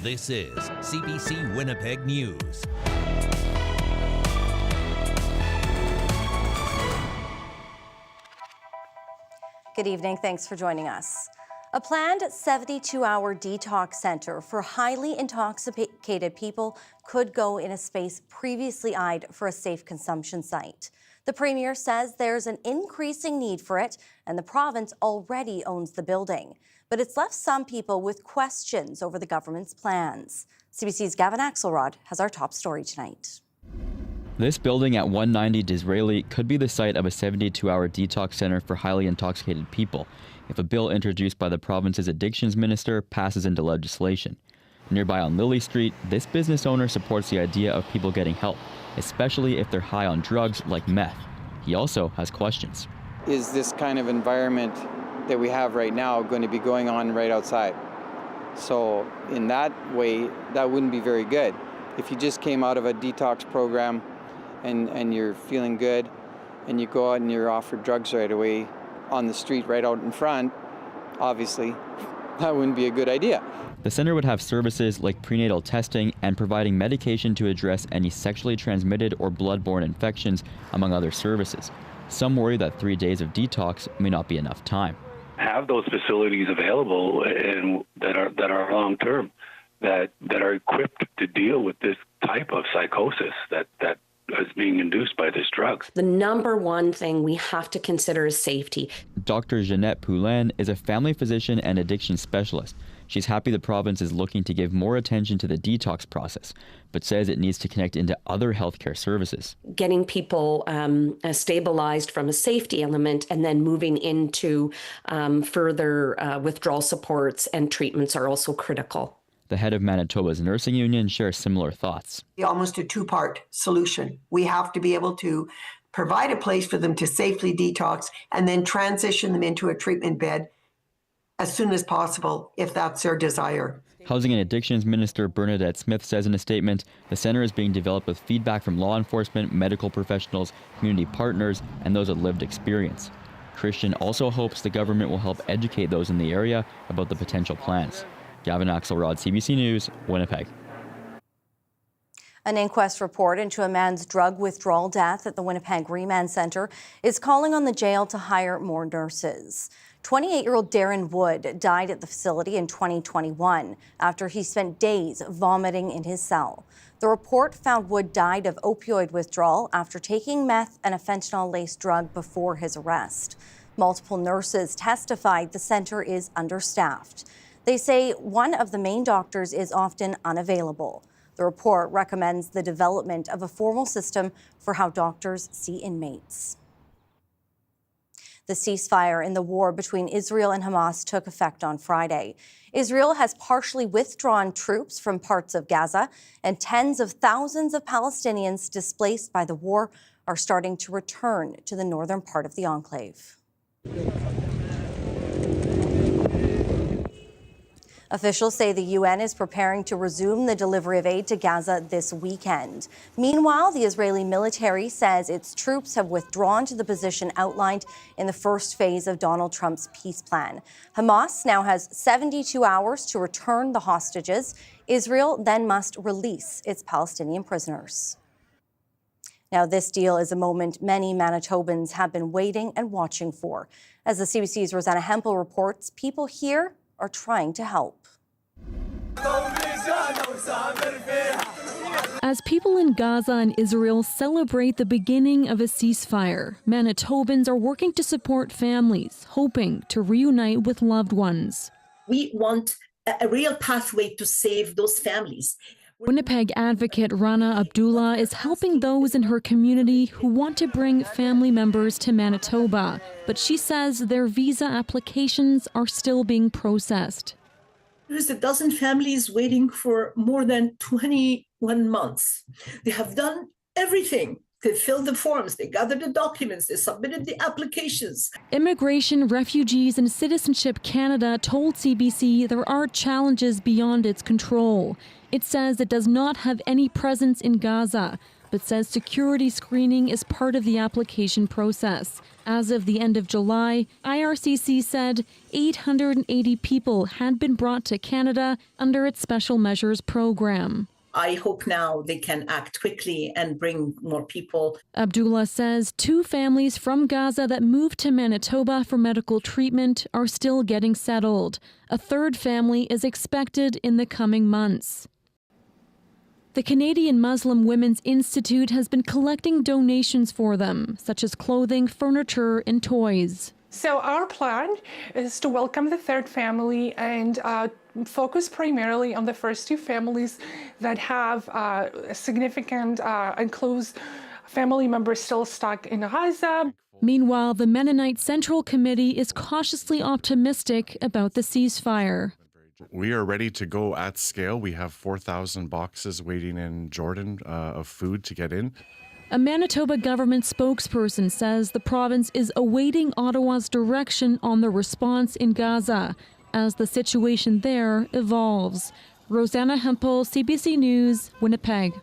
This is CBC Winnipeg News. Good evening. Thanks for joining us. A planned 72-hour detox center for highly intoxicated people could go in a space previously eyed for a safe consumption site. The Premier says there's an increasing need for it, and the province already owns the building. But it's left some people with questions over the government's plans. CBC's Gavin Axelrod has our top story tonight. This building at 190 Disraeli could be the site of a 72-hour detox center for highly intoxicated people if a bill introduced by the province's addictions minister passes into legislation. Nearby on Lily Street, this business owner supports the idea of people getting help, especially if they're high on drugs like meth. He also has questions. Is this kind of environment that we have right now going to be going on right outside? So in that way, that wouldn't be very good. If you just came out of a detox program and you're feeling good and you go out and you're offered drugs right away on the street right out in front, obviously that wouldn't be a good idea. The center would have services like prenatal testing and providing medication to address any sexually transmitted or blood-borne infections, among other services. Some worry that 3 days of detox may not be enough time. Have those facilities available and that are long-term, that are equipped to deal with this type of psychosis that is being induced by this drug. The number one thing we have to consider is safety. Dr. Jeanette Poulin is a family physician and addiction specialist. She's happy the province is looking to give more attention to the detox process, but says it needs to connect into other healthcare services. Getting people stabilized from a safety element and then moving into further withdrawal supports and treatments are also critical. The head of Manitoba's nursing union shares similar thoughts. Almost a two-part solution. We have to be able to provide a place for them to safely detox and then transition them into a treatment bed as soon as possible, if that's their desire. Housing and Addictions Minister Bernadette Smith says in a statement, the center is being developed with feedback from law enforcement, medical professionals, community partners, and those with lived experience. Christian also hopes the government will help educate those in the area about the potential plans. Gavin Axelrod, CBC News, Winnipeg. An inquest report into a man's drug withdrawal death at the Winnipeg Remand Centre is calling on the jail to hire more nurses. 28-year-old Darren Wood died at the facility in 2021 after he spent days vomiting in his cell. The report found Wood died of opioid withdrawal after taking meth and a fentanyl-laced drug before his arrest. Multiple nurses testified the centre is understaffed. They say one of the main doctors is often unavailable. The report recommends the development of a formal system for how doctors see inmates. The ceasefire in the war between Israel and Hamas took effect on Friday. Israel has partially withdrawn troops from parts of Gaza, and tens of thousands of Palestinians displaced by the war are starting to return to the northern part of the enclave. Officials say the UN is preparing to resume the delivery of aid to Gaza this weekend. Meanwhile, the Israeli military says its troops have withdrawn to the position outlined in the first phase of Donald Trump's peace plan. Hamas now has 72 hours to return the hostages. Israel then must release its Palestinian prisoners. Now, this deal is a moment many Manitobans have been waiting and watching for. As the CBC's Rosanna Hempel reports, people here are trying to help. As people in Gaza and Israel celebrate the beginning of a ceasefire, Manitobans are working to support families, hoping to reunite with loved ones. We want a real pathway to save those families. Winnipeg advocate Rana Abdullah is helping those in her community who want to bring family members to Manitoba, but she says their visa applications are still being processed. There's a dozen families waiting for more than 21 months. They have done everything. They filled the forms, they gathered the documents, they submitted the applications. Immigration, Refugees and Citizenship Canada told CBC there are challenges beyond its control. It says it does not have any presence in Gaza, but says security screening is part of the application process. As of the end of July, IRCC said 880 people had been brought to Canada under its Special Measures program. I hope now they can act quickly and bring more people. Abdullah says 2 families from Gaza that moved to Manitoba for medical treatment are still getting settled. A 3rd family is expected in the coming months. The Canadian Muslim Women's Institute has been collecting donations for them, such as clothing, furniture, and toys. So our plan is to welcome the 3rd family and focus primarily on the first 2 families that have significant and close family members still stuck in Gaza. Meanwhile, the Mennonite Central Committee is cautiously optimistic about the ceasefire. We are ready to go at scale. We have 4,000 boxes waiting in Jordan of food to get in. A Manitoba government spokesperson says the province is awaiting Ottawa's direction on the response in Gaza as the situation there evolves. Rosanna Hempel, CBC News, Winnipeg.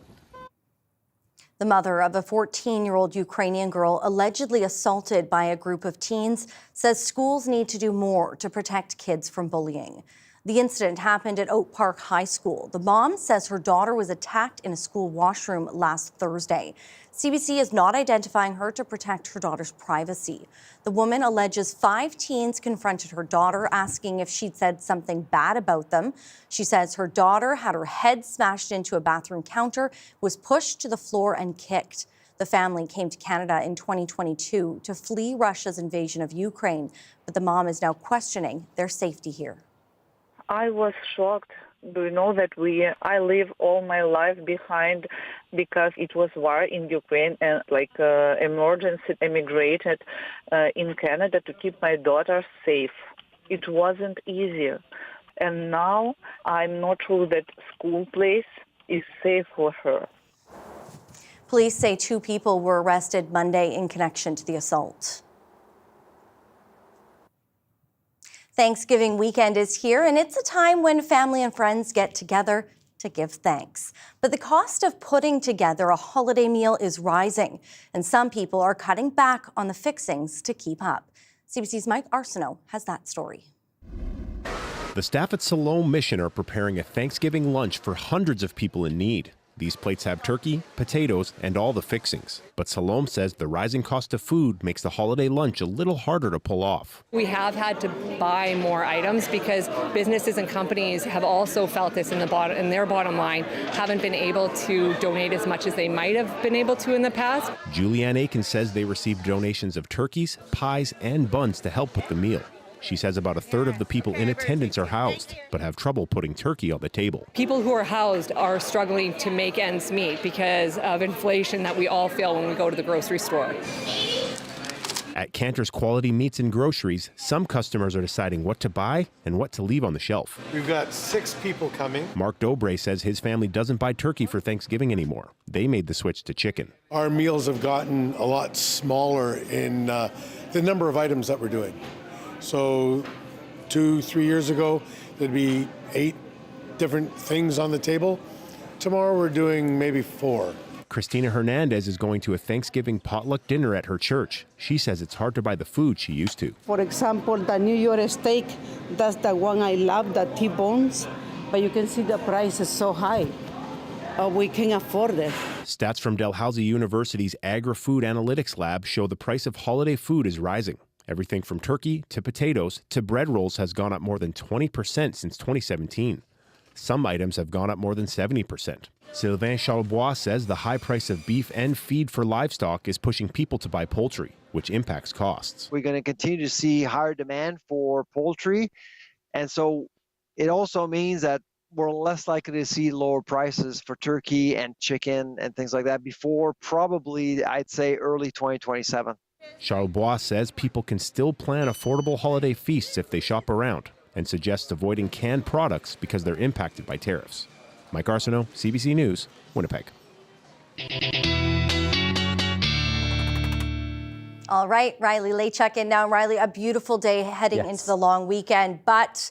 The mother of a 14-year-old Ukrainian girl allegedly assaulted by a group of teens says schools need to do more to protect kids from bullying. The incident happened at Oak Park High School. The mom says her daughter was attacked in a school washroom last Thursday. CBC is not identifying her to protect her daughter's privacy. The woman alleges 5 teens confronted her daughter, asking if she'd said something bad about them. She says her daughter had her head smashed into a bathroom counter, was pushed to the floor and kicked. The family came to Canada in 2022 to flee Russia's invasion of Ukraine, but the mom is now questioning their safety here. I was shocked. Do you know that I live all my life behind because it was war in Ukraine and emergency immigrated in Canada to keep my daughter safe. It wasn't easy. And now I'm not sure that school place is safe for her. Police say 2 people were arrested Monday in connection to the assault. Thanksgiving weekend is here, and it's a time when family and friends get together to give thanks. But the cost of putting together a holiday meal is rising, and some people are cutting back on the fixings to keep up. CBC's Mike Arsenault has that story. The staff at Siloam Mission are preparing a Thanksgiving lunch for hundreds of people in need. These plates have turkey, potatoes, and all the fixings. But Siloam says the rising cost of food makes the holiday lunch a little harder to pull off. We have had to buy more items because businesses and companies have also felt this in their bottom line, haven't been able to donate as much as they might have been able to in the past. Julianne Aiken says they received donations of turkeys, pies, and buns to help with the meal. She says about 1/3 of the people in attendance are housed, but have trouble putting turkey on the table. People who are housed are struggling to make ends meet because of inflation that we all feel when we go to the grocery store. At Cantor's Quality Meats and Groceries, some customers are deciding what to buy and what to leave on the shelf. We've got 6 people coming. Mark Dobre says his family doesn't buy turkey for Thanksgiving anymore. They made the switch to chicken. Our meals have gotten a lot smaller in the number of items that we're doing. So 2-3 years ago, there'd be 8 different things on the table. Tomorrow we're doing maybe 4. Christina Hernandez is going to a Thanksgiving potluck dinner at her church. She says it's hard to buy the food she used to. For example, the New York steak, that's the one I love, the T-bones, but you can see the price is so high. We can't afford it. Stats from Dalhousie University's Agri-Food Analytics Lab show the price of holiday food is rising. Everything from turkey to potatoes to bread rolls has gone up more than 20% since 2017. Some items have gone up more than 70%. Sylvain Charlebois says the high price of beef and feed for livestock is pushing people to buy poultry, which impacts costs. We're going to continue to see higher demand for poultry, and so it also means that we're less likely to see lower prices for turkey and chicken and things like that before probably, I'd say, early 2027. Charlebois says people can still plan affordable holiday feasts if they shop around, and suggests avoiding canned products because they're impacted by tariffs. Mike Arsenault, CBC News, Winnipeg. All right, Riley Lachuk in now. Riley, a beautiful day heading into the long weekend, but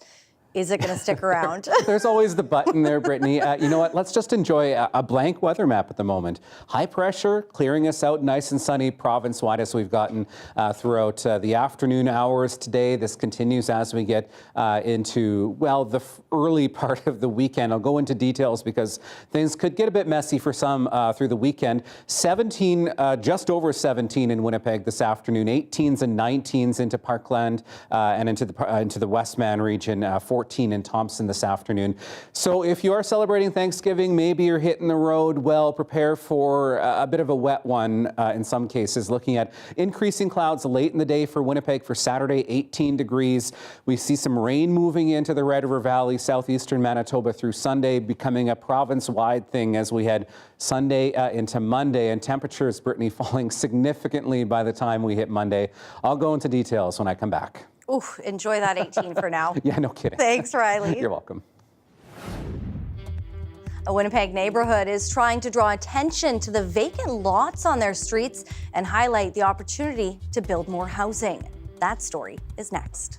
Is it going to stick around? There's always the button there, Brittany. You know what? Let's just enjoy a blank weather map at the moment. High pressure clearing us out nice and sunny province-wide as we've gotten throughout the afternoon hours today. This continues as we get into, well, the early part of the weekend. I'll go into details because things could get a bit messy for some through the weekend. 17, just over 17 in Winnipeg this afternoon. 18s and 19s into Parkland and into the Westman region. 14 in Thompson this afternoon. So if you are celebrating Thanksgiving, maybe you're hitting the road, well, prepare for a bit of a wet one in some cases. Looking at increasing clouds late in the day for Winnipeg for Saturday, 18 degrees. We see some rain moving into the Red River Valley, southeastern Manitoba through Sunday, becoming a province-wide thing as we head Sunday into Monday. And temperatures, Brittany, falling significantly by the time we hit Monday. I'll go into details when I come back. Oof, enjoy that 18 for now. Yeah, no kidding. Thanks, Riley. You're welcome. A Winnipeg neighborhood is trying to draw attention to the vacant lots on their streets and highlight the opportunity to build more housing. That story is next.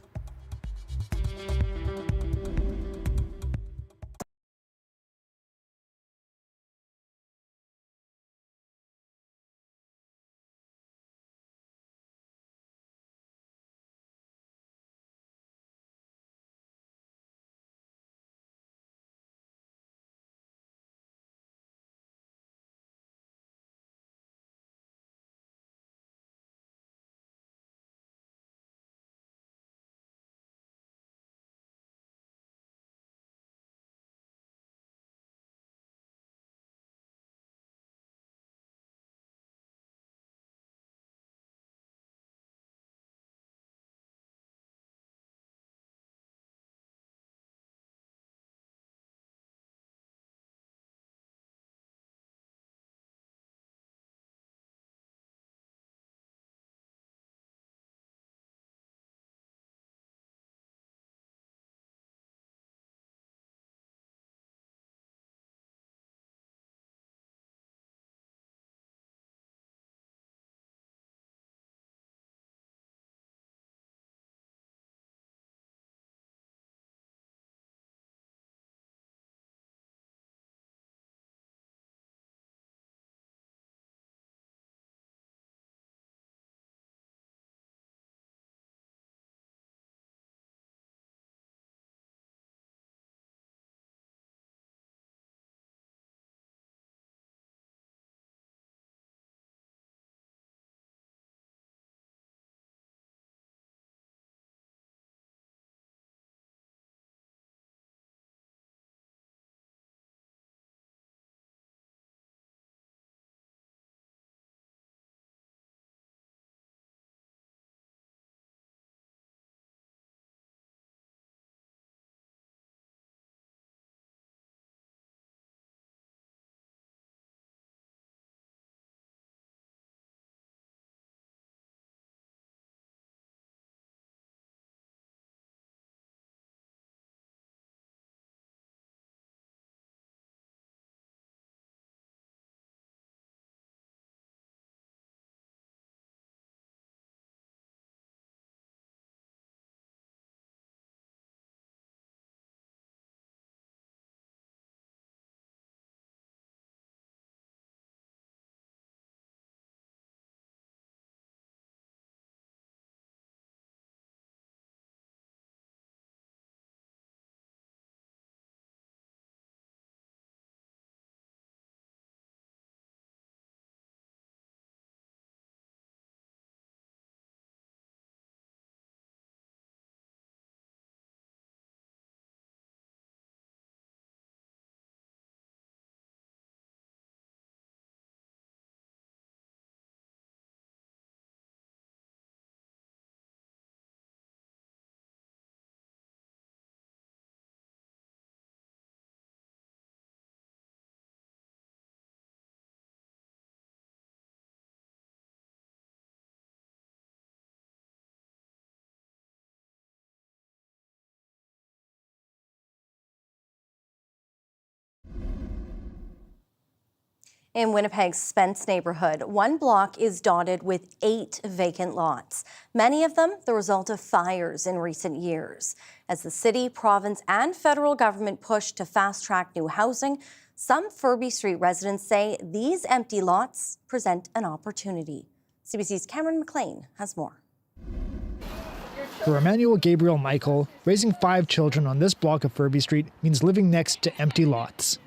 In Winnipeg's Spence neighborhood, one block is dotted with 8 vacant lots, many of them the result of fires in recent years. As the city, province, and federal government push to fast-track new housing, some Furby Street residents say these empty lots present an opportunity. CBC's Cameron McLean has more. For Emmanuel Gabriel Michael, raising 5 children on this block of Furby Street means living next to empty lots.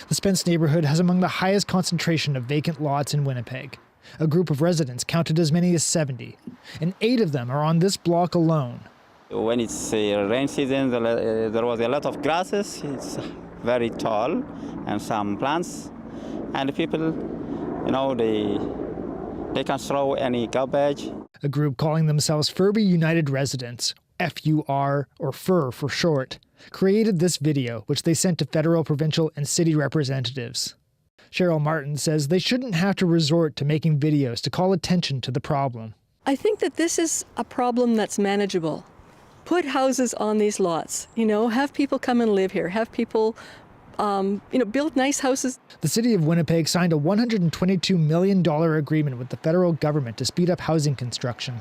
The Spence neighborhood has among the highest concentration of vacant lots in Winnipeg. A group of residents counted as many as 70, and 8 of them are on this block alone. When it's rain season, there was a lot of grasses. It's very tall, and some plants. And people, they can throw any garbage. A group calling themselves Furby United Residents, FUR, or FUR for short, created this video, which they sent to federal, provincial, and city representatives. Cheryl Martin says they shouldn't have to resort to making videos to call attention to the problem. I think that this is a problem that's manageable. Put houses on these lots, have people come and live here, have people build nice houses. The city of Winnipeg signed a $122 million agreement with the federal government to speed up housing construction.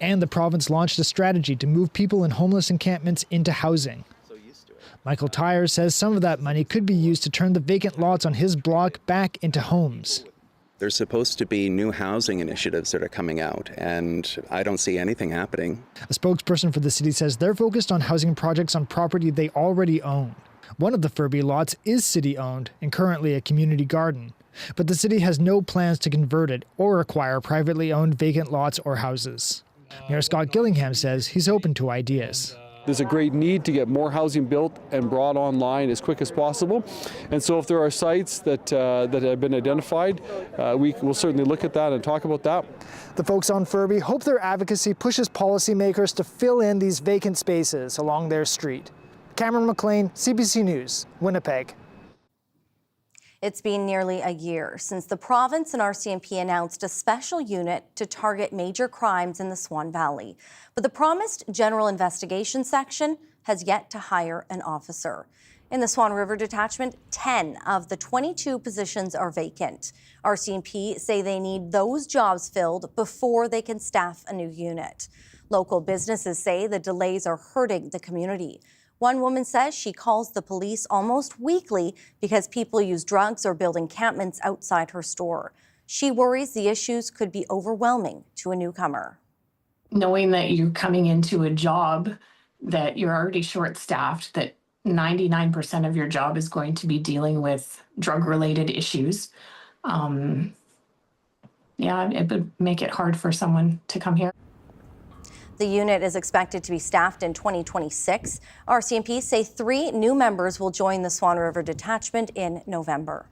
And the province launched a strategy to move people in homeless encampments into housing. Michael Tyers says some of that money could be used to turn the vacant lots on his block back into homes. There's supposed to be new housing initiatives that are coming out, and I don't see anything happening. A spokesperson for the city says they're focused on housing projects on property they already own. One of the Furby lots is city-owned and currently a community garden, but the city has no plans to convert it or acquire privately owned vacant lots or houses. Mayor Scott Gillingham says he's open to ideas. There's a great need to get more housing built and brought online as quick as possible. And so if there are sites that have been identified, we will certainly look at that and talk about that. The folks on Furby hope their advocacy pushes policymakers to fill in these vacant spaces along their street. Cameron McLean, CBC News, Winnipeg. It's been nearly a year since the province and RCMP announced a special unit to target major crimes in the Swan Valley. But the promised General Investigation Section has yet to hire an officer. In the Swan River Detachment, 10 of the 22 positions are vacant. RCMP say they need those jobs filled before they can staff a new unit. Local businesses say the delays are hurting the community. One woman says she calls the police almost weekly because people use drugs or build encampments outside her store. She worries the issues could be overwhelming to a newcomer. Knowing that you're coming into a job that you're already short-staffed, that 99% of your job is going to be dealing with drug-related issues, it would make it hard for someone to come here. The unit is expected to be staffed in 2026. RCMP say 3 new members will join the Swan River Detachment in November.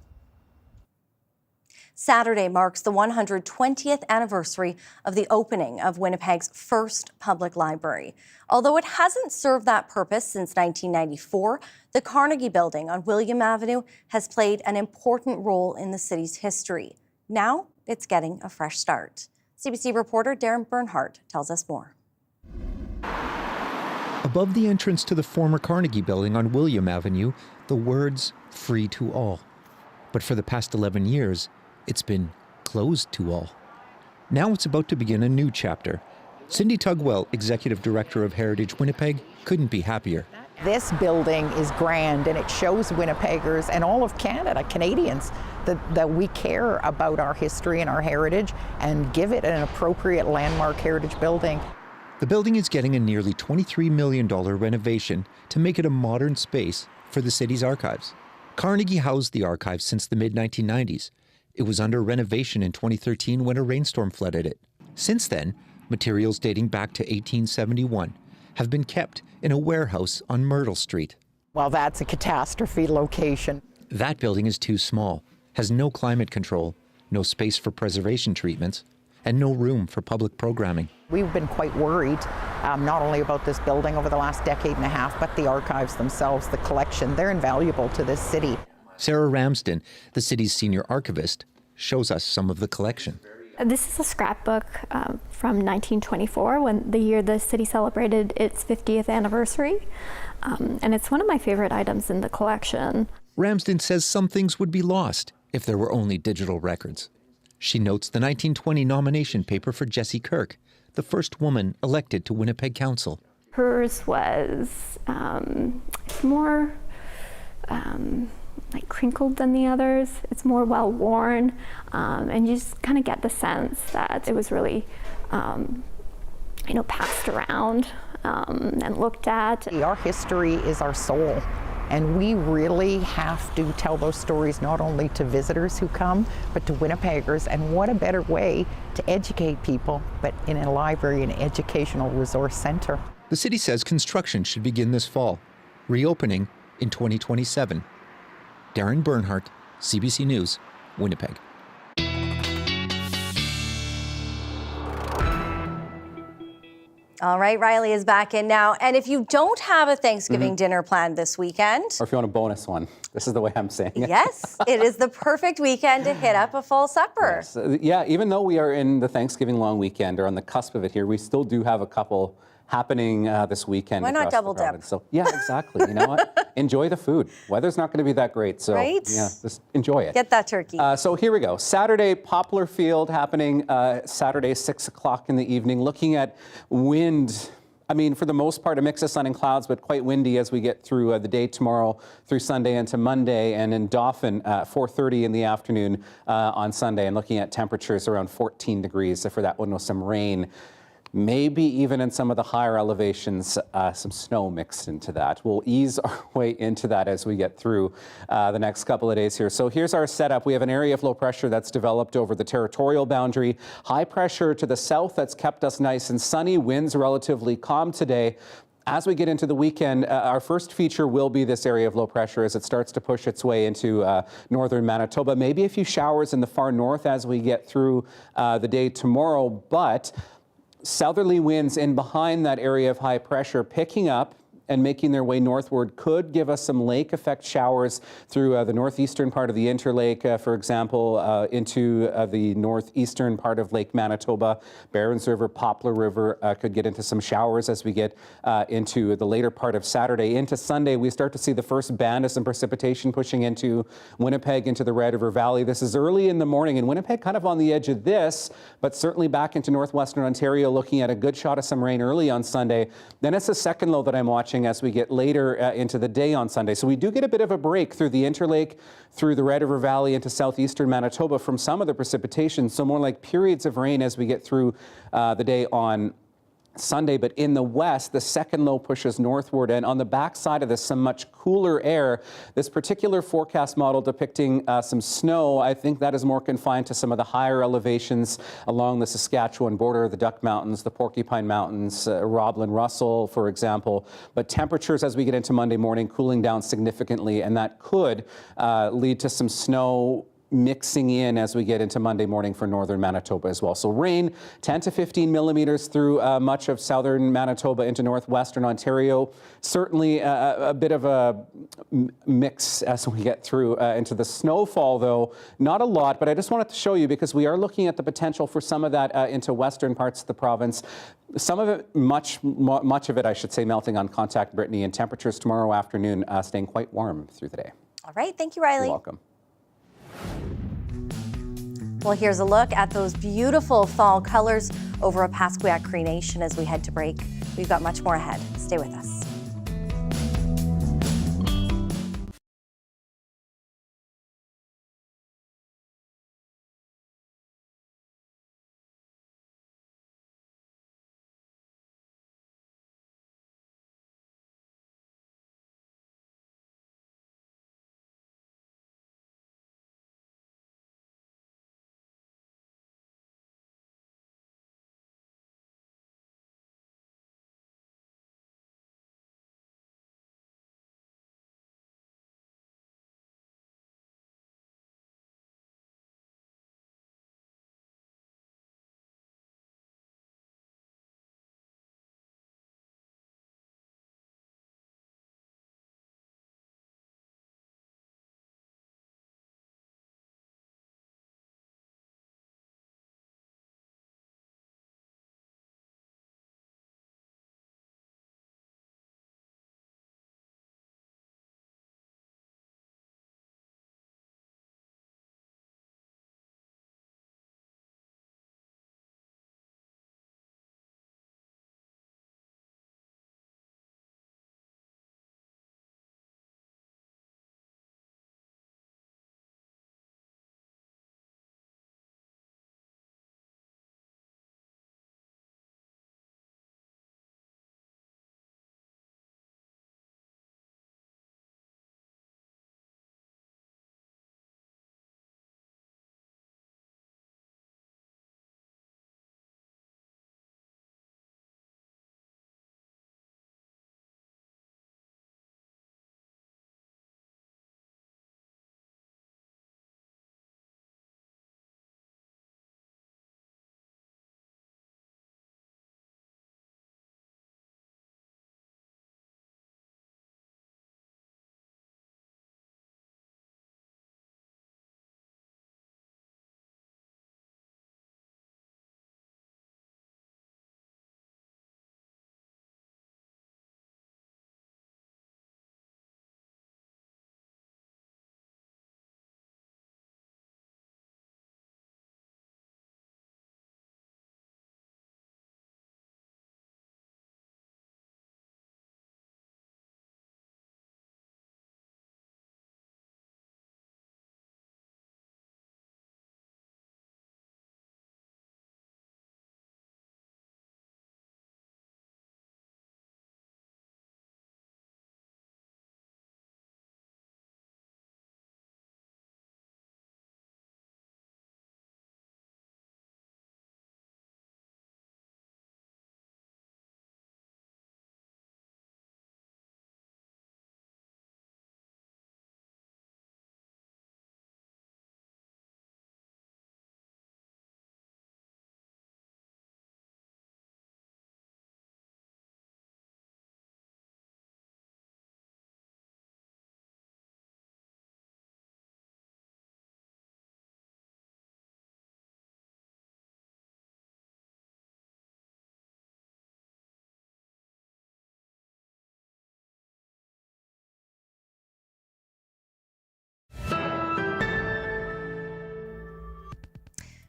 Saturday marks the 120th anniversary of the opening of Winnipeg's first public library. Although it hasn't served that purpose since 1994, the Carnegie building on William Avenue has played an important role in the city's history. Now it's getting a fresh start. CBC reporter Darren Bernhardt tells us more. Above the entrance to the former Carnegie building on William Avenue, the words "free to all." But for the past 11 years, it's been closed to all. Now it's about to begin a new chapter. Cindy Tugwell, Executive Director of Heritage Winnipeg, couldn't be happier. This building is grand, and it shows Winnipeggers and all of Canada, Canadians, that we care about our history and our heritage and give it an appropriate landmark heritage building. The building is getting a nearly $23 million renovation to make it a modern space for the city's archives. Carnegie housed the archives since the mid-1990s. It was under renovation in 2013 when a rainstorm flooded it. Since then, materials dating back to 1871 have been kept in a warehouse on Myrtle Street. Well, that's a catastrophe location. That building is too small, has no climate control, no space for preservation treatments, and no room for public programming. We've been quite worried, not only about this building over the last decade and a half, but the archives themselves, the collection. They're invaluable to this city. Sarah Ramsden, the city's senior archivist, shows us some of the collection. This is a scrapbook from 1924, when the year the city celebrated its 50th anniversary. And it's one of my favorite items in the collection. Ramsden says some things would be lost if there were only digital records. She notes the 1920 nomination paper for Jessie Kirk, the first woman elected to Winnipeg Council. Hers was more like crinkled than the others. It's more well worn, and you just kind of get the sense that it was really, passed around and looked at. Our history is our soul, and we really have to tell those stories not only to visitors who come, but to Winnipeggers. And what a better way to educate people, but in a library, an educational resource center. The city says construction should begin this fall, reopening in 2027. Darren Bernhardt, CBC News, Winnipeg. All right, Riley is back in now. And if you don't have a Thanksgiving dinner planned this weekend, Or if you want a bonus one, this is the way I'm saying it. yes, it is the perfect weekend to hit up a full supper. Yes. Yeah, even though we are in the Thanksgiving long weekend or on the cusp of it here, we still do have a couple happening this weekend. Why not across the double dip? province. So, yeah, exactly. You know what? Enjoy the food. Weather's not going to be that great, so Right? yeah, just enjoy it. Get that turkey. So here we go. Saturday, Poplar Field happening Saturday, 6 o'clock in the evening. Looking at wind. I mean, for the most part, a mix of sun and clouds, but quite windy as we get through the day tomorrow through Sunday into Monday. And in Dauphin, 4:30 in the afternoon on Sunday, and looking at temperatures around 14 degrees for that one with some rain. Maybe even in some of the higher elevations, some snow mixed into that. We'll ease our way into that as we get through the next couple of days here. So here's our setup. We have an area of low pressure that's developed over the territorial boundary. High pressure to the south that's kept us nice and sunny. Winds relatively calm today. As we get into the weekend, our first feature will be this area of low pressure as it starts to push its way into northern Manitoba. Maybe a few showers in the far north as we get through the day tomorrow, but southerly winds in behind that area of high pressure picking up and making their way northward could give us some lake effect showers through the northeastern part of the Interlake, for example, into the northeastern part of Lake Manitoba. Barons River, Poplar River could get into some showers as we get into the later part of Saturday. Into Sunday, we start to see the first band of some precipitation pushing into Winnipeg, into the Red River Valley. This is early in the morning, and Winnipeg kind of on the edge of this, but certainly back into northwestern Ontario, looking at a good shot of some rain early on Sunday. Then it's the second low that I'm watching as we get later into the day on Sunday. So we do get a bit of a break through the Interlake, through the Red River Valley into southeastern Manitoba from some of the precipitation. So more like periods of rain as we get through the day on Sunday, but in the west, the second low pushes northward, and on the backside of this, some much cooler air. This particular forecast model depicting some snow, I think that is more confined to some of the higher elevations along the Saskatchewan border, the Duck Mountains, the Porcupine Mountains, Roblin, Russell, for example. But temperatures as we get into Monday morning cooling down significantly, and that could lead to some snow mixing in as we get into Monday morning for northern Manitoba as well. So rain, 10 to 15 millimeters through much of southern Manitoba into northwestern Ontario. Certainly a bit of a mix as we get through into the snowfall, though. Not a lot, but I just wanted to show you because we are looking at the potential for some of that into western parts of the province. Some of it, much of it, I should say, melting on contact, Brittany, and temperatures tomorrow afternoon staying quite warm through the day. All right, thank you, Riley. You're welcome. Well, here's a look at those beautiful fall colors over a Pasquiac Cree Nation as we head to break. We've got much more ahead. Stay with us.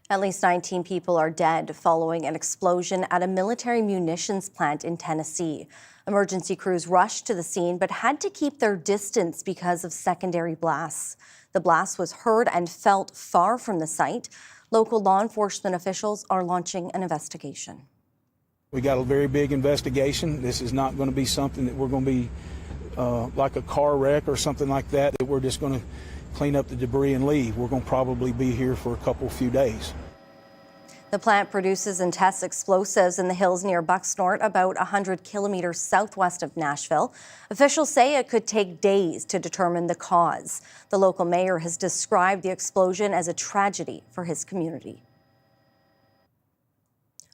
At least 19 people are dead following an explosion at a military munitions plant in Tennessee. Emergency crews rushed to the scene but had to keep their distance because of secondary blasts. The blast was heard and felt far from the site. Local law enforcement officials are launching an investigation. We got a very big investigation. This is not going to be something that we're going to be like a car wreck or something like that we're just going to clean up the debris and leave. We're going to probably be here for a few days. The plant produces and tests explosives in the hills near Bucksnort, about 100 kilometers southwest of Nashville. Officials say it could take days to determine the cause. The local mayor has described the explosion as a tragedy for his community.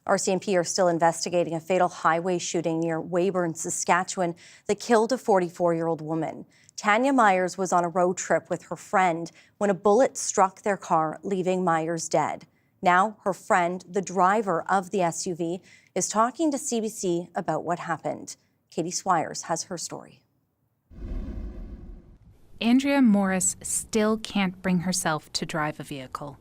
RCMP are still investigating a fatal highway shooting near Weyburn, Saskatchewan that killed a 44-year-old woman. Tanya Myers was on a road trip with her friend when a bullet struck their car, leaving Myers dead. Now, her friend, the driver of the SUV, is talking to CBC about what happened. Katie Swires has her story. Andrea Morris still can't bring herself to drive a vehicle,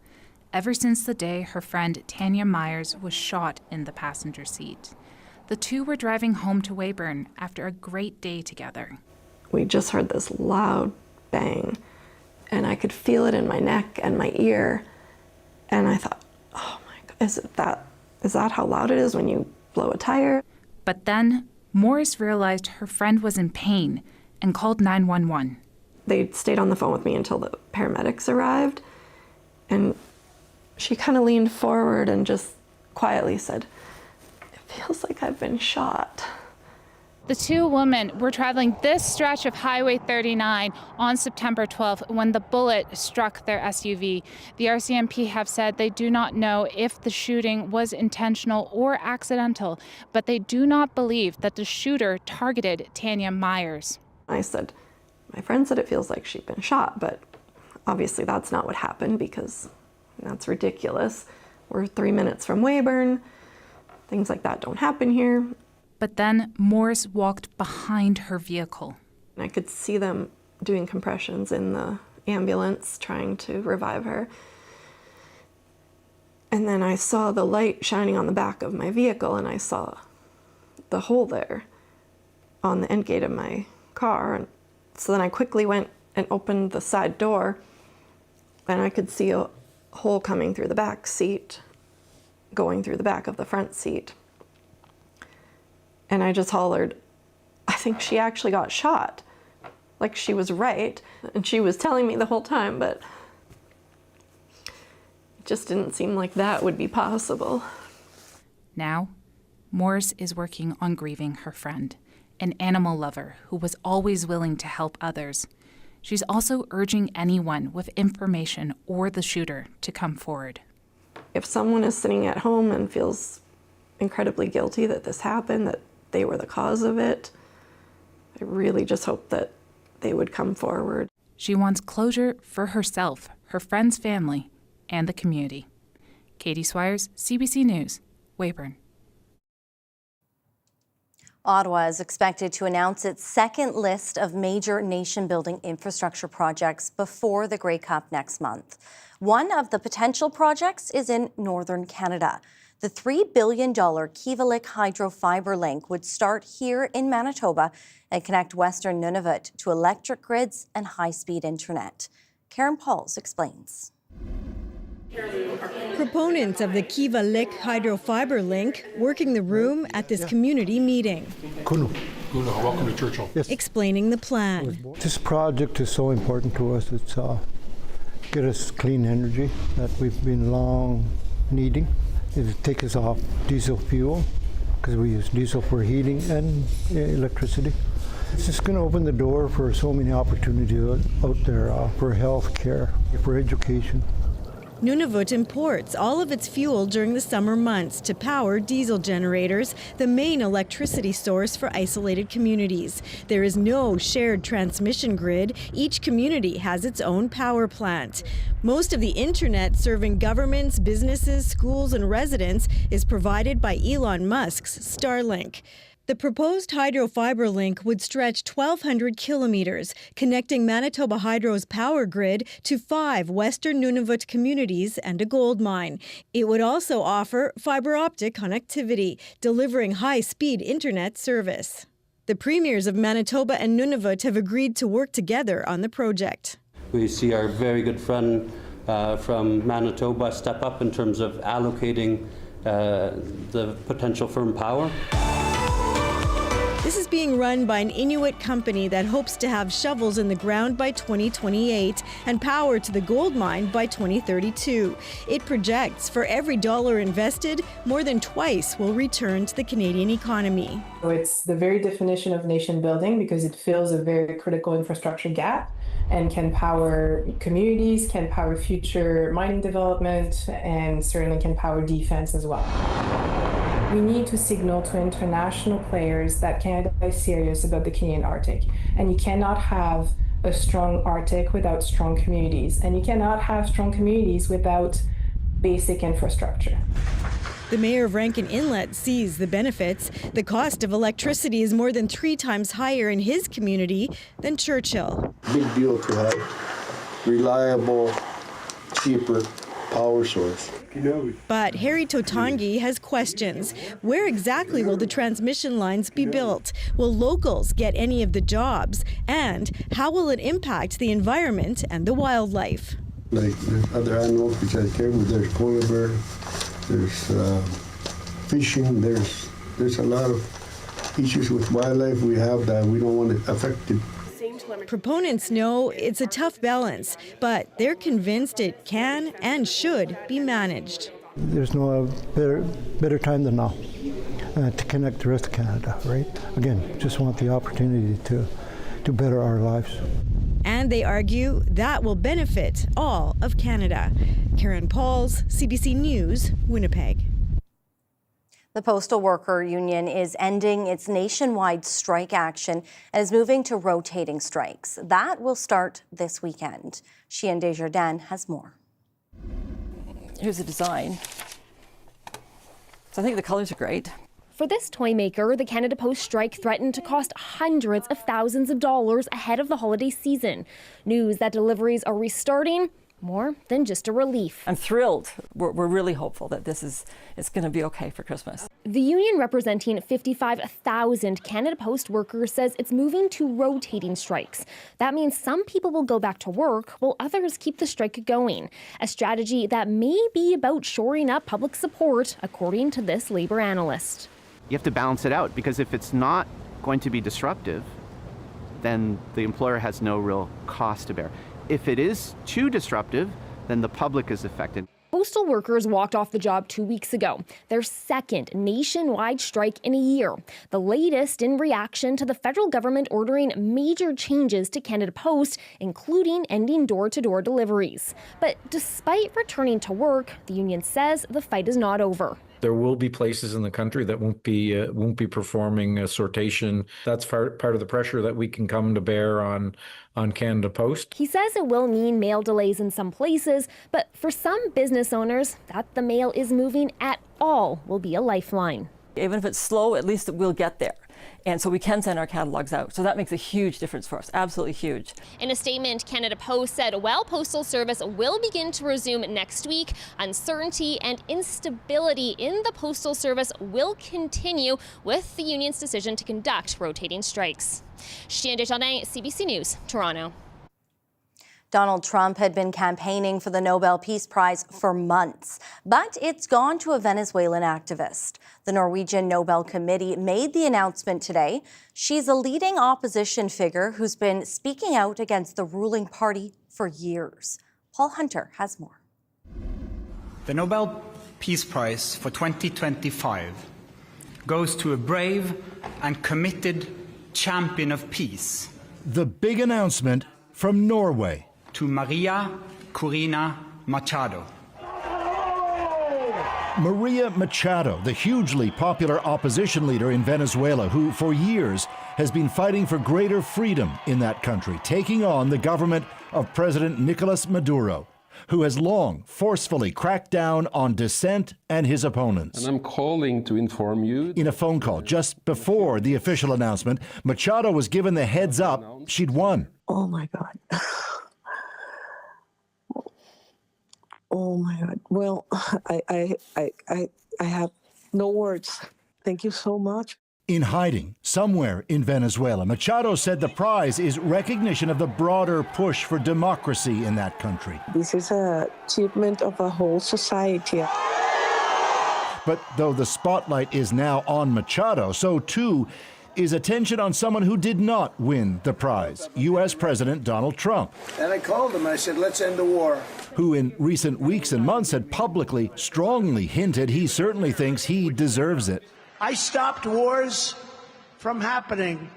ever since the day her friend Tanya Myers was shot in the passenger seat. The two were driving home to Weyburn after a great day together. We just heard this loud bang, and I could feel it in my neck and my ear, and I thought, oh my God, is that how loud it is when you blow a tire? But then Morris realized her friend was in pain and called 911. They stayed on the phone with me until the paramedics arrived, and she kind of leaned forward and just quietly said, "It feels like I've been shot." The two women were traveling this stretch of Highway 39 on September 12th when the bullet struck their SUV. The RCMP have said they do not know if the shooting was intentional or accidental, but they do not believe that the shooter targeted Tanya Myers. I said, my friend said it feels like she'd been shot, but obviously that's not what happened because that's ridiculous. We're 3 minutes from Weyburn. Things like that don't happen here. But then Morris walked behind her vehicle. I could see them doing compressions in the ambulance, trying to revive her. And then I saw the light shining on the back of my vehicle, and I saw the hole there on the end gate of my car. And so then I quickly went and opened the side door, and I could see a hole coming through the back seat, going through the back of the front seat. And I just hollered, I think she actually got shot. Like she was right. And she was telling me the whole time, but it just didn't seem like that would be possible. Now, Morris is working on grieving her friend, an animal lover who was always willing to help others. She's also urging anyone with information or the shooter to come forward. If someone is sitting at home and feels incredibly guilty that this happened, that they were the cause of it, I really just hope that they would come forward. She wants closure for herself, her friend's family, and the community. Katie Swires, CBC News, Weyburn. Ottawa is expected to announce its second list of major nation-building infrastructure projects before the Grey Cup next month. One of the potential projects is in northern Canada. The $3 billion Kivalliq hydro fiber link would start here in Manitoba and connect Western Nunavut to electric grids and high-speed internet. Karen Pauls explains. Proponents of the Kivalliq hydro fiber link working the room at this community meeting. Welcome to Churchill. Yes. Explaining the plan. This project is so important to us. It's get us clean energy that we've been long needing. It'll take us off diesel fuel because we use diesel for heating and electricity. It's just going to open the door for so many opportunities out there for health care, for education. Nunavut imports all of its fuel during the summer months to power diesel generators, the main electricity source for isolated communities. There is no shared transmission grid. Each community has its own power plant. Most of the internet serving governments, businesses, schools, and residents is provided by Elon Musk's Starlink. The proposed hydro-fiber link would stretch 1,200 kilometers, connecting Manitoba Hydro's power grid to 5 western Nunavut communities and a gold mine. It would also offer fiber optic connectivity, delivering high-speed internet service. The premiers of Manitoba and Nunavut have agreed to work together on the project. We see our very good friend from Manitoba step up in terms of allocating the potential firm power. This is being run by an Inuit company that hopes to have shovels in the ground by 2028 and power to the gold mine by 2032. It projects for every dollar invested, more than twice will return to the Canadian economy. It's the very definition of nation building because it fills a very critical infrastructure gap and can power communities, can power future mining development, and certainly can power defense as well. We need to signal to international players that Canada is serious about the Canadian Arctic. And you cannot have a strong Arctic without strong communities. And you cannot have strong communities without basic infrastructure. The mayor of Rankin Inlet sees the benefits. The cost of electricity is more than 3 times higher in his community than Churchill. Big deal to have reliable, cheaper power source. But Harry Totangi has questions. Where exactly will the transmission lines be built? Will locals get any of the jobs? And how will it impact the environment and the wildlife? Like there's other animals besides caribou, there's polar bear, there's fishing, there's a lot of issues with wildlife we have that we don't want it affected. Proponents know it's a tough balance, but they're convinced it can and should be managed. There's no better time than now to connect the rest of Canada, right? Again, just want the opportunity to better our lives. And they argue that will benefit all of Canada. Karen Pauls, CBC News, Winnipeg. The Postal Worker Union is ending its nationwide strike action and is moving to rotating strikes. That will start this weekend. Chien Desjardins has more. Here's the design. So I think the colors are great. For this toy maker, the Canada Post strike threatened to cost hundreds of thousands of dollars ahead of the holiday season. News that deliveries are restarting, more than just a relief. I'm thrilled. We're really hopeful that it's going to be okay for Christmas. The union representing 55,000 Canada Post workers says it's moving to rotating strikes. That means some people will go back to work while others keep the strike going. A strategy that may be about shoring up public support, according to this labor analyst. You have to balance it out because if it's not going to be disruptive, then the employer has no real cost to bear. If it is too disruptive, then the public is affected. Postal workers walked off the job 2 weeks ago, their second nationwide strike in a year, the latest in reaction to the federal government ordering major changes to Canada Post, including ending door-to-door deliveries. But despite returning to work, the union says the fight is not over. There will be places in the country that won't be performing sortation. That's part of the pressure that we can come to bear on Canada Post. He says it will mean mail delays in some places, but for some business owners, that the mail is moving at all will be a lifeline. Even if it's slow, at least we'll get there. And so we can send our catalogs out. So that makes a huge difference for us, absolutely huge. In a statement, Canada Post said while Postal Service will begin to resume next week, uncertainty and instability in the Postal Service will continue with the union's decision to conduct rotating strikes. Chien Desjardins, CBC News, Toronto. Donald Trump had been campaigning for the Nobel Peace Prize for months, but it's gone to a Venezuelan activist. The Norwegian Nobel Committee made the announcement today. She's a leading opposition figure who's been speaking out against the ruling party for years. Paul Hunter has more. The Nobel Peace Prize for 2025 goes to a brave and committed champion of peace. The big announcement from Norway. To Maria Corina Machado. Maria Machado, the hugely popular opposition leader in Venezuela, who for years has been fighting for greater freedom in that country, taking on the government of President Nicolas Maduro. who has long forcefully cracked down on dissent and his opponents. And I'm calling to inform you. In a phone call just before the official announcement, Machado was given the heads up she'd won. Oh my God. Oh my God. Well, I have no words. Thank you so much. In hiding, somewhere in Venezuela, Machado said the prize is recognition of the broader push for democracy in that country. This is an achievement of a whole society. But though the spotlight is now on Machado, so too is attention on someone who did not win the prize, U.S. President Donald Trump. And I called him, I said, let's end the war. Who in recent weeks and months had publicly, strongly hinted he certainly thinks he deserves it. I stopped wars from happening.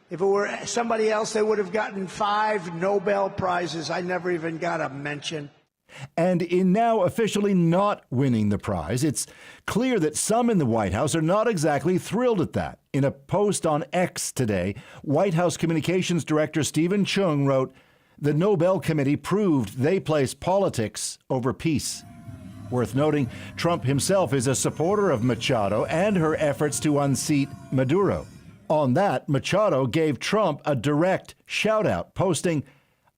If it were somebody else, they would have gotten 5 Nobel Prizes. I never even got a mention. And in now officially not winning the prize, it's clear that some in the White House are not exactly thrilled at that. In a post on X today, White House Communications Director Stephen Chung wrote, "The Nobel Committee proved they place politics over peace." Worth noting, Trump himself is a supporter of Machado and her efforts to unseat Maduro. On that, Machado gave Trump a direct shout-out, posting,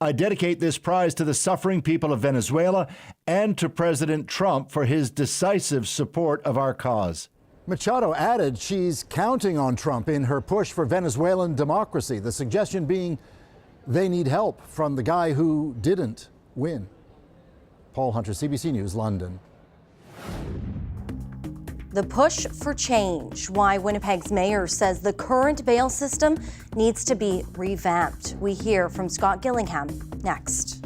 "I dedicate this prize to the suffering people of Venezuela and to President Trump for his decisive support of our cause." Machado added she's counting on Trump in her push for Venezuelan democracy, the suggestion being they need help from the guy who didn't win. Paul Hunter, CBC News, London. The push for change, why Winnipeg's mayor says the current bail system needs to be revamped. We hear from Scott Gillingham next.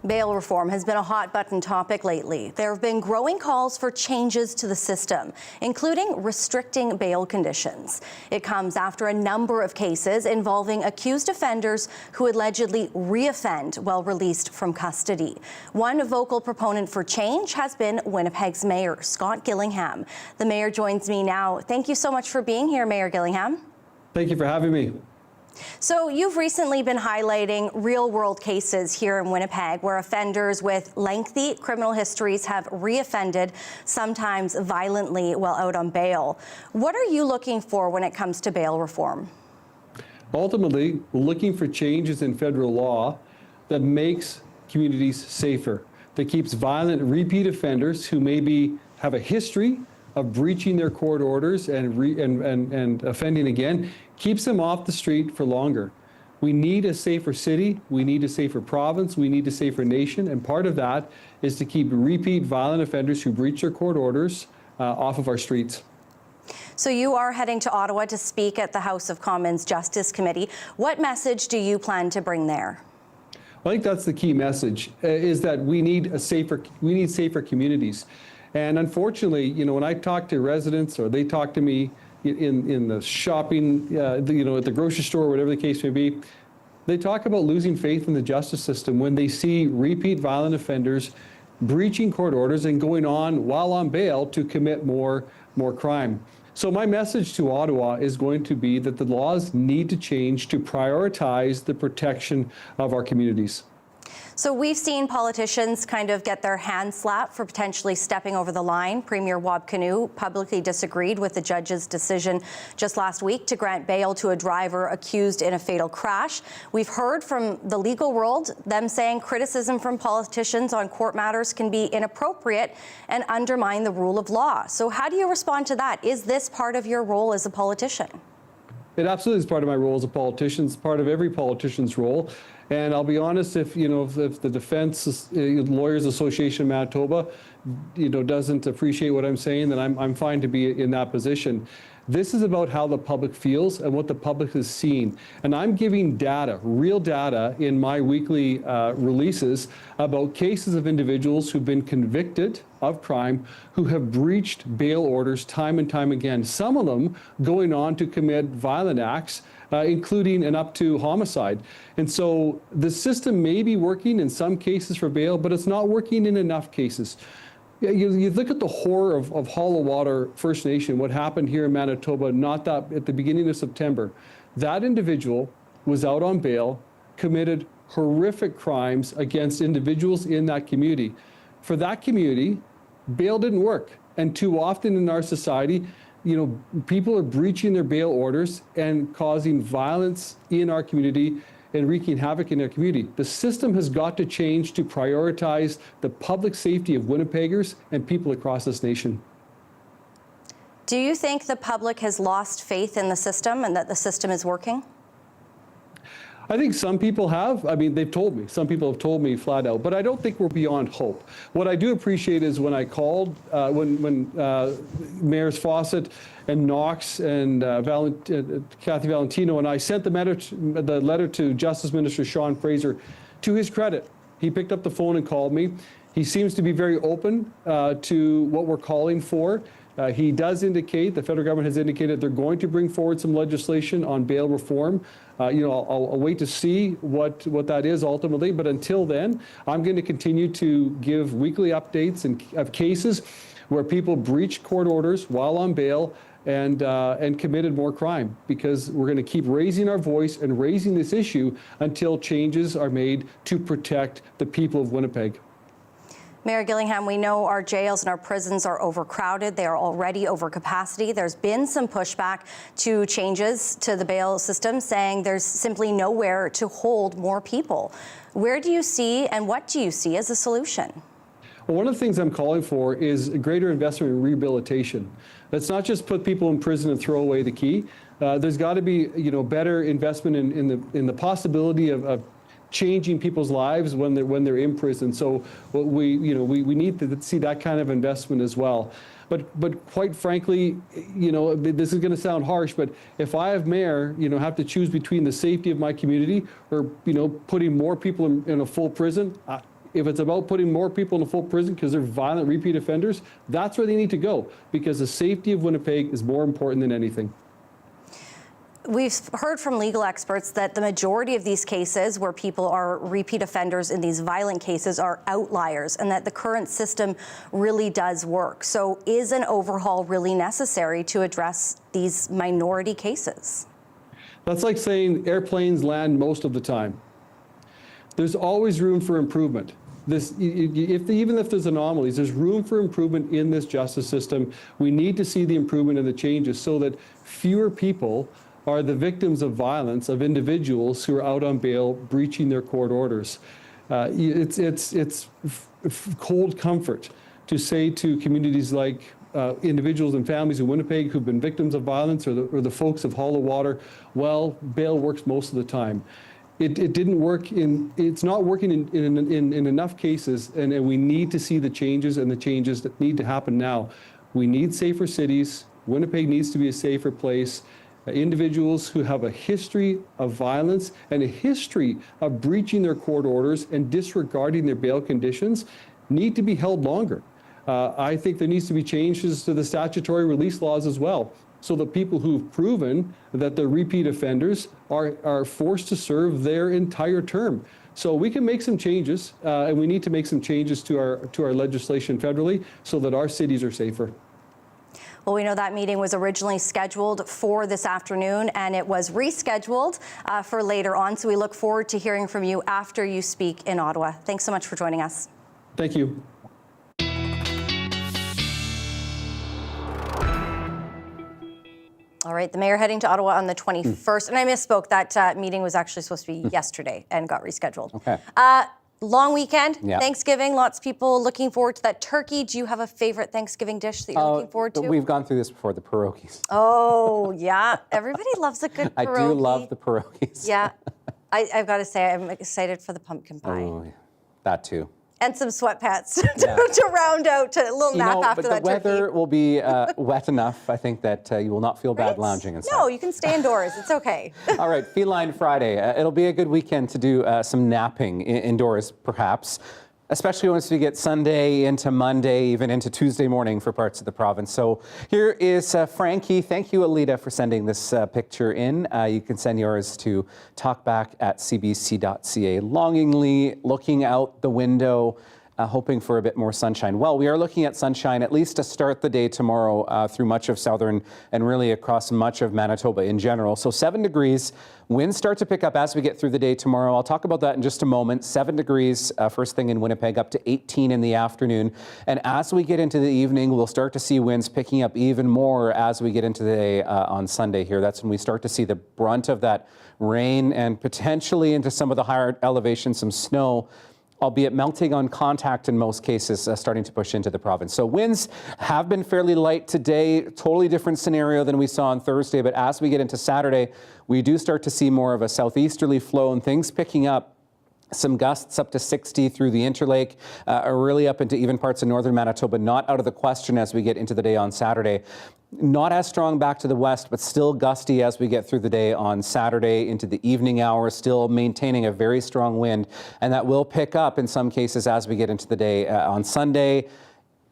Bail reform has been a hot-button topic lately. There have been growing calls for changes to the system, including restricting bail conditions. It comes after a number of cases involving accused offenders who allegedly reoffend while released from custody. One vocal proponent for change has been Winnipeg's Mayor, Scott Gillingham. The Mayor joins me now. Thank you so much for being here, Mayor Gillingham. Thank you for having me. So you've recently been highlighting real-world cases here in Winnipeg where offenders with lengthy criminal histories have reoffended, sometimes violently, while out on bail. What are you looking for when it comes to bail reform? Ultimately, we're looking for changes in federal law that makes communities safer, that keeps violent repeat offenders who maybe have a history of breaching their court orders and offending again, keeps them off the street for longer. We need a safer city, we need a safer province, we need a safer nation, and part of that is to keep repeat violent offenders who breach their court orders off of our streets. So you are heading to Ottawa to speak at the House of Commons Justice Committee. What message do you plan to bring there? I think that's the key message, is that we need safer communities. And unfortunately, you know, when I talk to residents or they talk to me in the shopping, at the grocery store, whatever the case may be, they talk about losing faith in the justice system when they see repeat violent offenders breaching court orders and going on while on bail to commit more crime. So my message to Ottawa is going to be that the laws need to change to prioritize the protection of our communities. So we've seen politicians kind of get their hands slapped for potentially stepping over the line. Premier Wab Kinew publicly disagreed with the judge's decision just last week to grant bail to a driver accused in a fatal crash. We've heard from the legal world, them saying criticism from politicians on court matters can be inappropriate and undermine the rule of law. So how do you respond to that? Is this part of your role as a politician? It absolutely is part of my role as a politician. It's part of every politician's role. And I'll be honest, if the Defense Lawyers Association of Manitoba, doesn't appreciate what I'm saying, then I'm fine to be in that position. This is about how the public feels and what the public has seen. And I'm giving data, real data, in my weekly releases about cases of individuals who've been convicted of crime, who have breached bail orders time and time again, some of them going on to commit violent acts, including and up to homicide. And so the system may be working in some cases for bail, but it's not working in enough cases. You look at the horror of Hollow Water First Nation, what happened here in Manitoba, at the beginning of September. That individual was out on bail, committed horrific crimes against individuals in that community. For that community, bail didn't work. And too often in our society, people are breaching their bail orders and causing violence in our community and wreaking havoc in their community. The system has got to change to prioritize the public safety of Winnipeggers and people across this nation. Do you think the public has lost faith in the system and that the system is working? I think some people have. I mean, they've told me. Some people have told me flat out. But I don't think we're beyond hope. What I do appreciate is when I called, when Mayors Fawcett and Knox and Kathy Valentino and I sent the letter to Justice Minister Sean Fraser. To his credit, he picked up the phone and called me. He seems to be very open to what we're calling for. He does indicate, the federal government has indicated they're going to bring forward some legislation on bail reform. I'll wait to see what that is ultimately. But until then, I'm going to continue to give weekly updates of cases where people breached court orders while on bail and committed more crime, because we're going to keep raising our voice and raising this issue until changes are made to protect the people of Winnipeg. Mayor Gillingham, we know our jails and our prisons are overcrowded. They are already over capacity. There's been some pushback to changes to the bail system, saying there's simply nowhere to hold more people. Where do you see and what do you see as a solution? Well, one of the things I'm calling for is a greater investment in rehabilitation. Let's not just put people in prison and throw away the key. There's got to be, better investment in the possibility of changing people's lives when they're in prison. So we need to see that kind of investment as well. But quite frankly, this is going to sound harsh, but if I, as mayor, have to choose between the safety of my community or putting more people in a full prison, If it's about putting more people in a full prison because they're violent repeat offenders, that's where they need to go, because the safety of Winnipeg is more important than anything. We've heard from legal experts that the majority of these cases where people are repeat offenders in these violent cases are outliers, and that the current system really does work. So is an overhaul really necessary to address these minority cases? That's like saying airplanes land most of the time. There's always room for improvement. Even if there's anomalies, there's room for improvement in this justice system. We need to see the improvement and the changes so that fewer people are the victims of violence of individuals who are out on bail breaching their court orders. It's cold comfort to say to communities like individuals and families in Winnipeg who've been victims of violence, or the folks of Hollow Water, well, bail works most of the time. It didn't work it's not working in enough cases, and we need to see the changes, and the changes that need to happen now. We need safer cities. Winnipeg needs to be a safer place. Individuals who have a history of violence and a history of breaching their court orders and disregarding their bail conditions need to be held longer. I think there needs to be changes to the statutory release laws as well, so that people who've proven that they're repeat offenders are forced to serve their entire term. So we can make some changes, and we need to make some changes to our legislation federally so that our cities are safer. Well, we know that meeting was originally scheduled for this afternoon, and it was rescheduled for later on. So we look forward to hearing from you after you speak in Ottawa. Thanks so much for joining us. Thank you. All right, the mayor heading to Ottawa on the 21st. And I misspoke, that meeting was actually supposed to be yesterday and got rescheduled. Okay. Long weekend, Yeah. Thanksgiving, lots of people looking forward to that turkey. Do you have a favorite Thanksgiving dish that you're looking forward to? We've gone through this before, the pierogies. Oh, yeah. Everybody loves a good pierogi. I do love the pierogies. Yeah. I've got to say, I'm excited for the pumpkin pie. Oh, yeah. That too. And some sweatpants to round out a little nap after but that the weather turkey. will be wet enough, I think, that you will not feel bad lounging inside. No, you can stay indoors. It's okay. All right, Feline Friday. It'll be a good weekend to do some napping indoors, perhaps, especially once we get Sunday into Monday, even into Tuesday morning for parts of the province. So here is Frankie. Thank you, Alita, for sending this picture in. You can send yours to talkback@cbc.ca. Longingly looking out the window, hoping for a bit more sunshine. Well, we are looking at sunshine at least to start the day tomorrow through much of southern and really across much of Manitoba in general. So 7 degrees. Winds start to pick up as we get through the day tomorrow. I'll talk about that in just a moment. 7 degrees first thing in Winnipeg, up to 18 in the afternoon. And as we get into the evening, we'll start to see winds picking up even more as we get into the day on Sunday here. That's when we start to see the brunt of that rain and potentially into some of the higher elevations, some snow, albeit melting on contact in most cases, starting to push into the province. So winds have been fairly light today, totally different scenario than we saw on Thursday, but as we get into Saturday, we do start to see more of a southeasterly flow and things picking up. Some gusts up to 60 through the Interlake, really up into even parts of northern Manitoba, not out of the question as we get into the day on Saturday. Not as strong back to the west, but still gusty as we get through the day on Saturday into the evening hours, still maintaining a very strong wind. And that will pick up in some cases as we get into the day on Sunday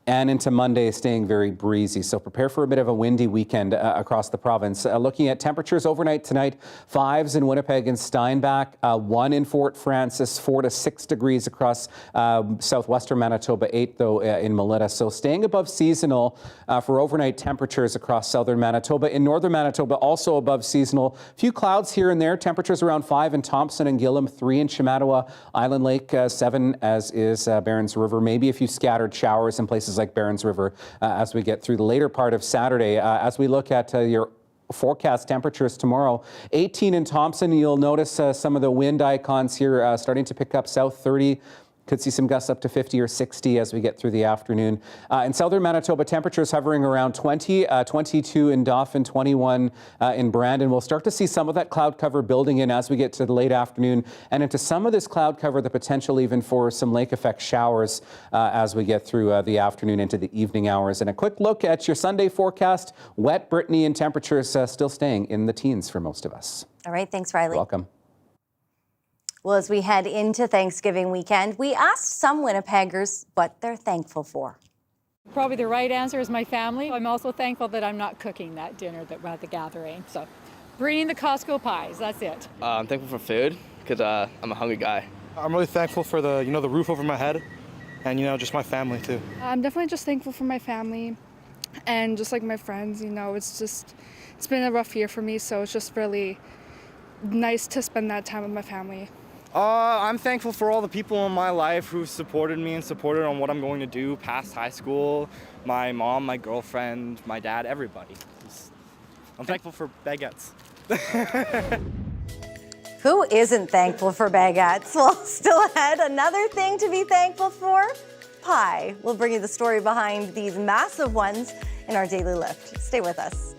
and into Monday, staying very breezy. So prepare for a bit of a windy weekend across the province. Looking at temperatures overnight tonight, 5s in Winnipeg and Steinbach, 1 in Fort Francis, 4 to 6 degrees across southwestern Manitoba, 8 though in Melita. So staying above seasonal for overnight temperatures across southern Manitoba. In northern Manitoba, also above seasonal. Few clouds here and there. Temperatures around 5 in Thompson and Gillam, 3 in Shamattawa, Island Lake, 7 as is Barons River. Maybe a few scattered showers in places like Barons River as we get through the later part of Saturday. As we look at your forecast temperatures tomorrow, 18 in Thompson. You'll notice some of the wind icons here starting to pick up south, 30. Could see some gusts up to 50 or 60 as we get through the afternoon. In southern Manitoba, temperatures hovering around 20, 22 in Dauphin, 21 in Brandon. We'll start to see some of that cloud cover building in as we get to the late afternoon and into some of this cloud cover, the potential even for some lake effect showers as we get through the afternoon into the evening hours. And a quick look at your Sunday forecast. Wet Brittany and temperatures still staying in the teens for most of us. All right, thanks, Riley. You're welcome. Well, as we head into Thanksgiving weekend, we asked some Winnipeggers what they're thankful for. Probably the right answer is my family. I'm also thankful that I'm not cooking that dinner that we're at the gathering. So bringing the Costco pies, that's it. I'm thankful for food because I'm a hungry guy. I'm really thankful for the roof over my head and, just my family too. I'm definitely just thankful for my family and just like my friends, it's been a rough year for me. So it's just really nice to spend that time with my family. I'm thankful for all the people in my life who supported me and supported on what I'm going to do past high school. My mom, my girlfriend, my dad, everybody. I'm thankful for baguettes. Who isn't thankful for baguettes? Well, still ahead, another thing to be thankful for, pie. We'll bring you the story behind these massive ones in our Daily Lift. Stay with us.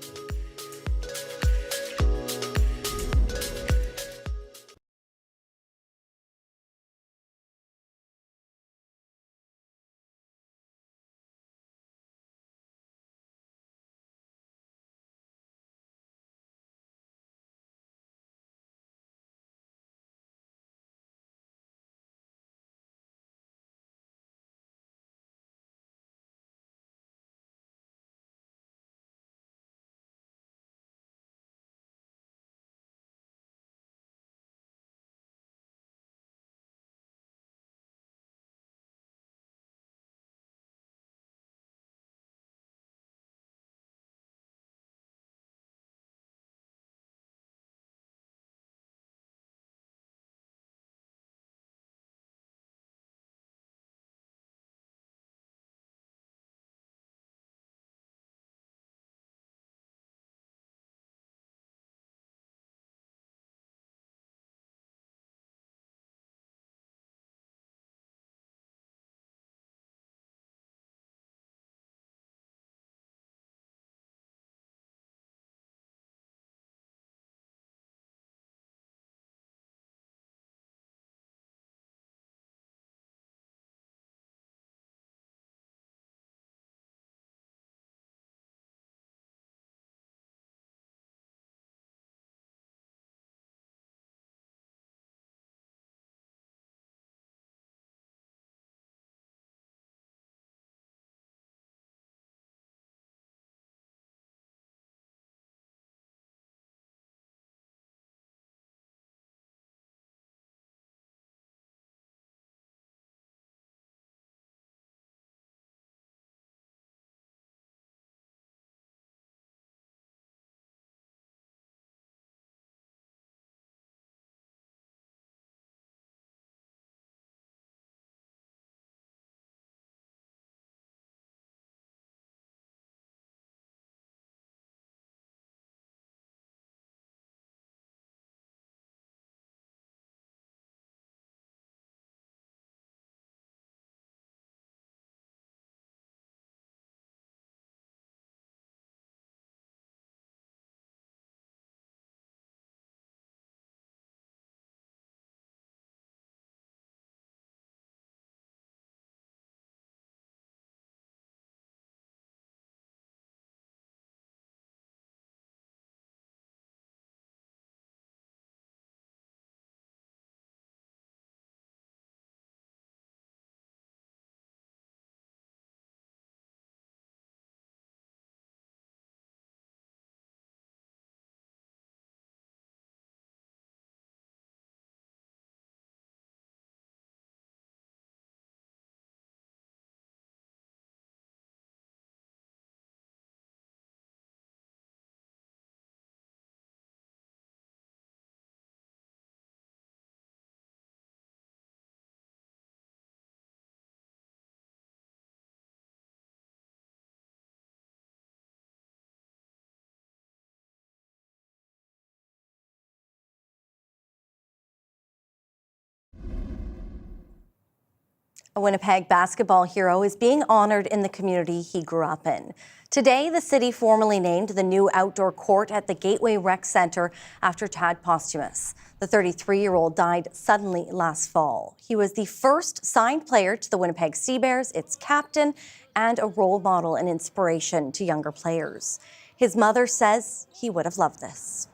A Winnipeg basketball hero is being honored in the community he grew up in. Today, the city formally named the new outdoor court at the Gateway Rec Centre after Tad Posthumus. The 33-year-old died suddenly last fall. He was the first signed player to the Winnipeg Sea Bears, its captain, and a role model and inspiration to younger players. His mother says he would have loved this.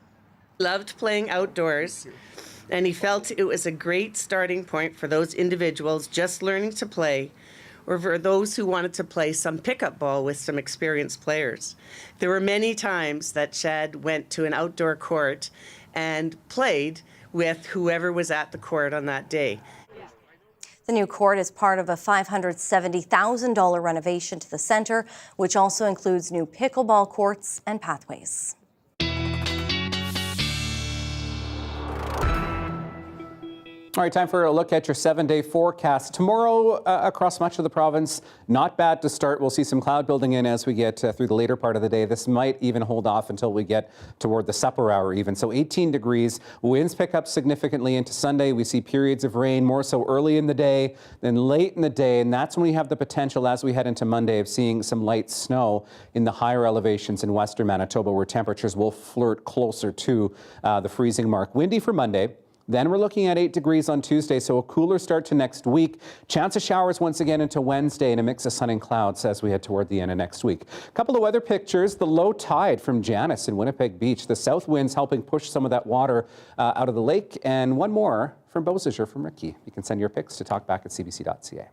Loved playing outdoors. and he felt it was a great starting point for those individuals just learning to play, or for those who wanted to play some pickup ball with some experienced players. There were many times that Chad went to an outdoor court and played with whoever was at the court on that day. The new court is part of a $570,000 renovation to the center, which also includes new pickleball courts and pathways. All right, time for a look at your 7-day forecast. Tomorrow, across much of the province, not bad to start. We'll see some cloud building in as we get through the later part of the day. This might even hold off until we get toward the supper hour even. So 18 degrees. Winds pick up significantly into Sunday. We see periods of rain more so early in the day than late in the day. And that's when we have the potential as we head into Monday of seeing some light snow in the higher elevations in western Manitoba, where temperatures will flirt closer to the freezing mark. Windy for Monday. Then we're looking at 8 degrees on Tuesday, so a cooler start to next week. Chance of showers once again into Wednesday and a mix of sun and clouds as we head toward the end of next week. A couple of weather pictures. The low tide from Janice in Winnipeg Beach. The south winds helping push some of that water out of the lake. And one more from Beausejour from Ricky. You can send your pics to talkback@cbc.ca.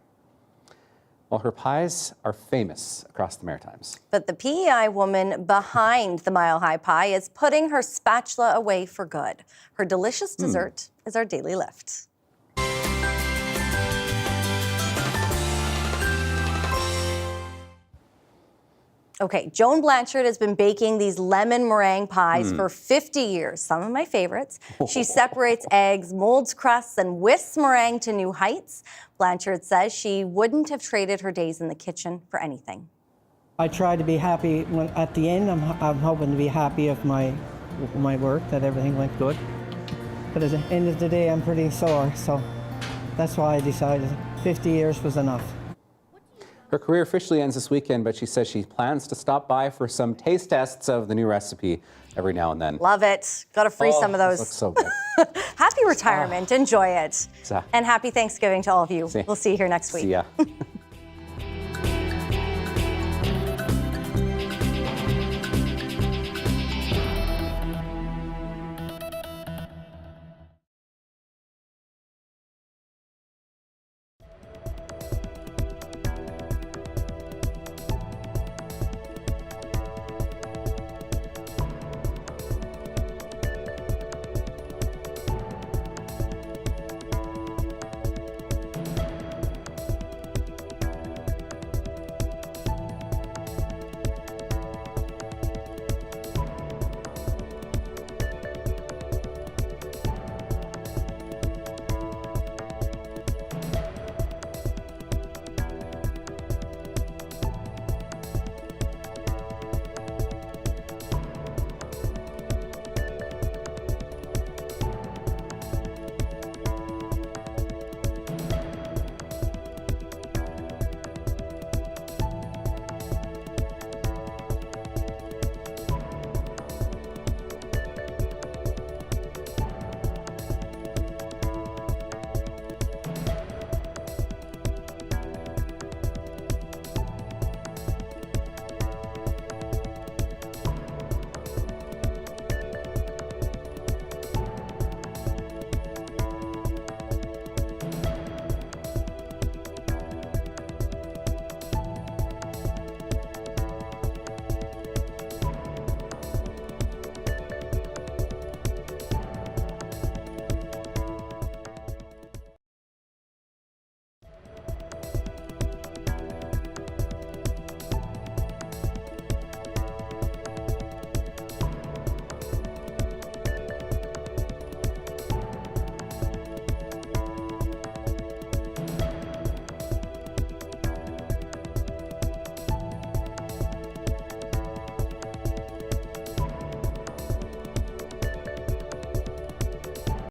Well, her pies are famous across the Maritimes. But the PEI woman behind the Mile High Pie is putting her spatula away for good. Her delicious dessert is our daily lift. Okay, Joan Blanchard has been baking these lemon meringue pies for 50 years, some of my favorites. She separates eggs, molds crusts, and whisks meringue to new heights. Blanchard says she wouldn't have traded her days in the kitchen for anything. I try to be happy when, at the end. I'm hoping to be happy of my work, that everything went good. But at the end of the day, I'm pretty sore, so that's why I decided 50 years was enough. Her career officially ends this weekend, but she says she plans to stop by for some taste tests of the new recipe every now and then. Love it. Got to freeze some of those. Looks so good. Happy retirement. Enjoy it. Exactly. And happy Thanksgiving to all of you. We'll see you here next week. See ya.